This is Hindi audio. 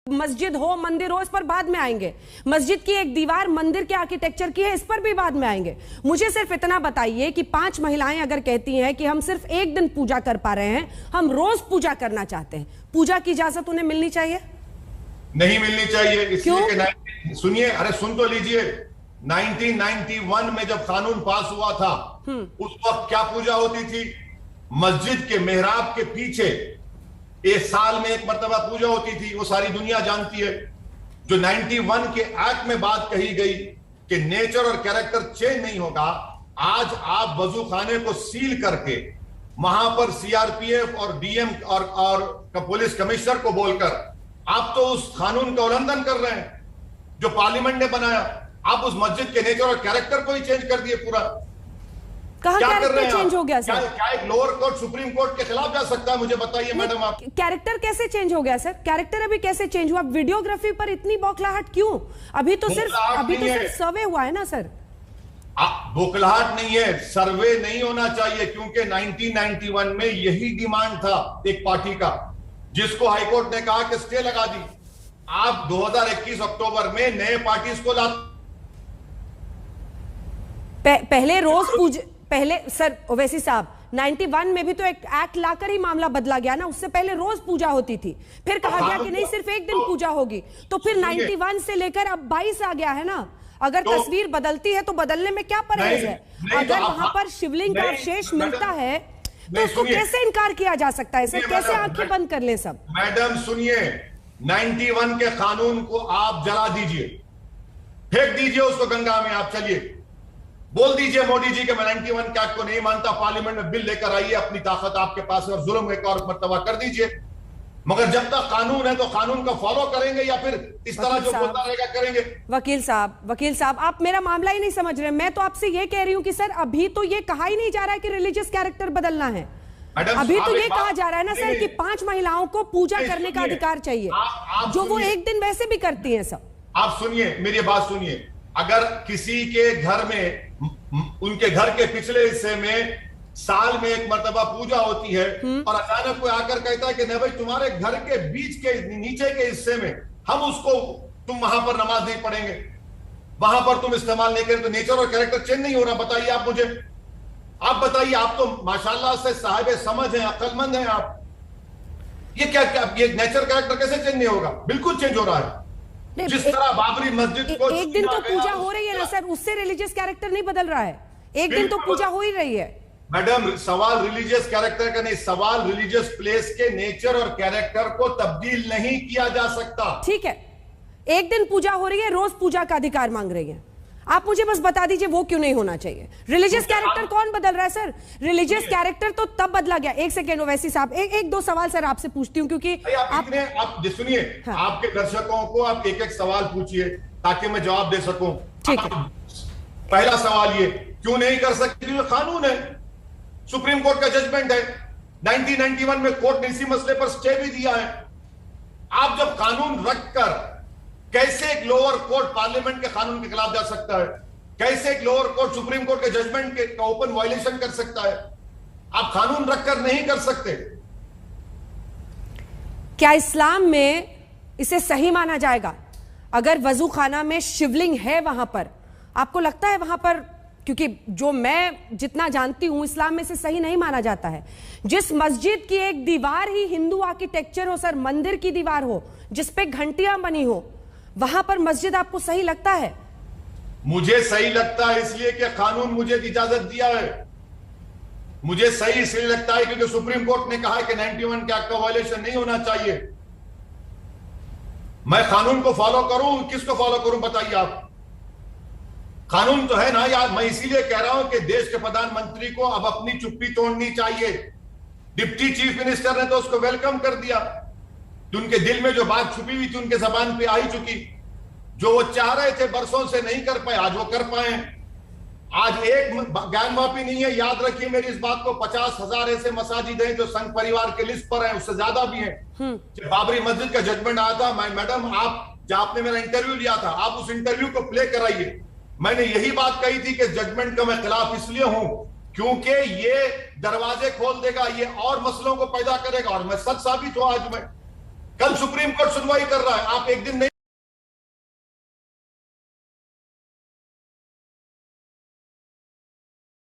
मस्जिद हो, मंदिर हो, इस पर बाद में आएंगे। मस्जिद की एक दीवार मंदिर के आर्किटेक्चर की है, इस पर भी बाद में आएंगे। मुझे सिर्फ इतना बताइए कि 5 महिलाएं अगर कहती हैं कि हम सिर्फ एक दिन पूजा कर पा रहे हैं, हम रोज पूजा करना चाहते हैं, पूजा की इजाजत उन्हें मिलनी चाहिए? नहीं मिलनी चाहिए। इसलिए सुनिए, अरे सुन तो लीजिए। 1991 में जब कानून पास हुआ था, उस वक्त क्या पूजा होती थी? मस्जिद के मेहराब के पीछे एक साल में एक मर्तबा पूजा होती थी, वो सारी दुनिया जानती है। जो 91 के एक्ट में बात कही गई कि नेचर और कैरेक्टर चेंज नहीं होगा, आज आप वजू खाने को सील करके वहां पर सीआरपीएफ और डीएम और पुलिस कमिश्नर को बोलकर आप तो उस कानून का उल्लंघन कर रहे हैं जो पार्लियामेंट ने बनाया। आप उस मस्जिद के नेचर और कैरेक्टर को ही चेंज कर दिए पूरा। कहाँ कैरेक्टर चेंज हो गया सर? क्या एक लोअर कोर्ट सुप्रीम कोर्ट के खिलाफ जा सकता है? मुझे बताइए मैडम आप। कैरेक्टर कैसे चेंज हो गया सर? कैरेक्टर अभी कैसे चेंज हुआ? वीडियोग्राफी पर इतनी बौखलाहट क्यों? अभी तो सिर्फ सर्वे हुआ है ना सर। बौखलाहट नहीं है, सर्वे नहीं होना चाहिए, क्योंकि 1991 में यही डिमांड था एक पार्टी का, जिसको हाईकोर्ट ने कहा कि स्टे लगा दी। आप 2021 अक्टूबर में नए पार्टीज को ला पहले रोज पूजा, पहले सर ओवैसी साहब 91 में भी तो एक एक्ट लाकर ही मामला बदला गया ना। उससे पहले रोज पूजा होती थी, फिर कहा गया कि नहीं सिर्फ एक दिन पूजा होगी, तो फिर 91 से लेकर अब 22 आ गया है ना। अगर तस्वीर बदलती है तो बदलने में क्या परहेज है? अगर वहां पर शिवलिंग का अवशेष मिलता है तो उसको कैसे इनकार किया जा सकता है सर? कैसे आंखें बंद कर ले सब? मैडम सुनिए, 91 के कानून को आप जला दीजिए, फेंक दीजिए उसको गंगा में। आप चलिए बोल दीजिए मोदी जी के मैं 91 के एक्ट को नहीं मानता, पार्लियामेंट में बिल लेकर आइए, अपनी ताकत आपके पास है और जुल्म एक और मर्तबा कर दीजिए। मगर जब तक कानून है तो कानून को फॉलो करेंगे या फिर इस तरह जो बोलता रहेगा करेंगे? वकील साहब आप मेरा मामला ही नहीं समझ रहे। मैं तो आपसे ये कह रही हूं कि सर अभी तो ये कहा ही नहीं जा रहा है कि रिलीजियस कैरेक्टर बदलना है। अभी तो ये कहा जा रहा है ना सर कि 5 महिलाओं को पूजा करने का अधिकार चाहिए, जो वो एक दिन वैसे भी करती हैं सब। आप सुनिए, मेरी बात सुनिए। अगर किसी के घर में, उनके घर के पिछले हिस्से में साल में एक मर्तबा पूजा होती है और अचानक कोई आकर कहता है कि नहीं भाई तुम्हारे घर के बीच के नीचे के हिस्से में हम उसको, तुम वहां पर नमाज नहीं पढ़ेंगे, वहां पर तुम इस्तेमाल नहीं करें, तो नेचर और कैरेक्टर चेंज नहीं हो रहा? बताइए आप मुझे, आप बताइए। आप तो माशाल्लाह से साहिब समझ हैं, अक्लमंद हैं आप। ये क्या ये नेचर कैरेक्टर कैसे चेंज नहीं होगा? बिल्कुल चेंज हो रहा है। जिस तरह बाबरी मस्जिद को एक दिन तो पूजा हो रही है ना सर, उससे रिलीजियस कैरेक्टर नहीं बदल रहा है। एक दिन तो पूजा हो ही रही है। मैडम सवाल रिलीजियस कैरेक्टर का नहीं, सवाल रिलीजियस प्लेस के नेचर और कैरेक्टर को तब्दील नहीं किया जा सकता। ठीक है, एक दिन पूजा हो रही है, रोज पूजा का अधिकार मांग रही है। आप मुझे बस बता दीजिए वो क्यों नहीं होना चाहिए? रिलीजियस कैरेक्टर कौन बदल रहा है सर? रिलीजियस कैरेक्टर तो तब बदला गया। एक सेकेंड ओवैसी साहब, एक दो सवाल सर आपसे पूछती हूँ, क्योंकि आप सुनिए, आपके दर्शकों को आप एक एक सवाल पूछिए ताकि मैं जवाब दे सकूं। ठीक है। पहला सवाल ये, क्यों नहीं कर सकती? ये कानून है, सुप्रीम कोर्ट का जजमेंट है। 1991 में कोर्ट ने इसी मसले पर स्टे भी दिया है। आप जब कानून रखकर कैसे एक लोअर कोर्ट पार्लियामेंट के कानून के खिलाफ जा सकता है? कैसे एक लोअर कोर्ट सुप्रीम कोर्ट के जजमेंट के का ओपन वायलेशन कर सकता है? आप कानून रखकर नहीं कर सकते। क्या इस्लाम में इसे सही माना जाएगा अगर वजू खाना में शिवलिंग है वहां पर? आपको लगता है वहां पर, क्योंकि जो मैं जितना जानती हूं इस्लाम में से सही नहीं माना जाता है। जिस मस्जिद की एक दीवार ही हिंदू आर्किटेक्चर हो सर, मंदिर की दीवार हो जिसपे घंटियां बनी हो, वहां पर मस्जिद आपको सही लगता है? मुझे सही लगता है इसलिए कि कानून मुझे इजाजत दिया है। मुझे सही इसलिए लगता है क्योंकि सुप्रीम कोर्ट ने कहा है कि 91 के एक्ट का वायलेशन नहीं होना चाहिए। मैं कानून को फॉलो करूं, किसको फॉलो करूं बताइए आप? कानून तो है ना यार। मैं इसीलिए कह रहा हूं कि देश के प्रधानमंत्री को अब अपनी चुप्पी तोड़नी चाहिए। डिप्टी चीफ मिनिस्टर ने तो उसको वेलकम कर दिया। उनके दिल में जो बात छुपी हुई थी उनके जबान पे आ ही चुकी। जो वो चाह रहे थे बरसों से नहीं कर पाए, आज वो कर पाए। आज एक ज्ञानवापी नहीं है, याद रखिए मेरी इस बात को। 50,000 ऐसे मसाजिद हैं जो संघ परिवार के लिस्ट पर हैं, उससे ज्यादा भी हैं। जब बाबरी मस्जिद का जजमेंट आया था, मैडम आप जब आपने मेरा इंटरव्यू लिया था, आप उस इंटरव्यू को प्ले कराइए। मैंने यही बात कही थी कि जजमेंट का मैं खिलाफ इसलिए हूं क्योंकि ये दरवाजे खोल देगा, ये और मसलों को पैदा करेगा। और मैं सच साबित हूं आज मैं कल सुप्रीम कोर्ट सुनवाई कर रहा है, आप एक दिन नहीं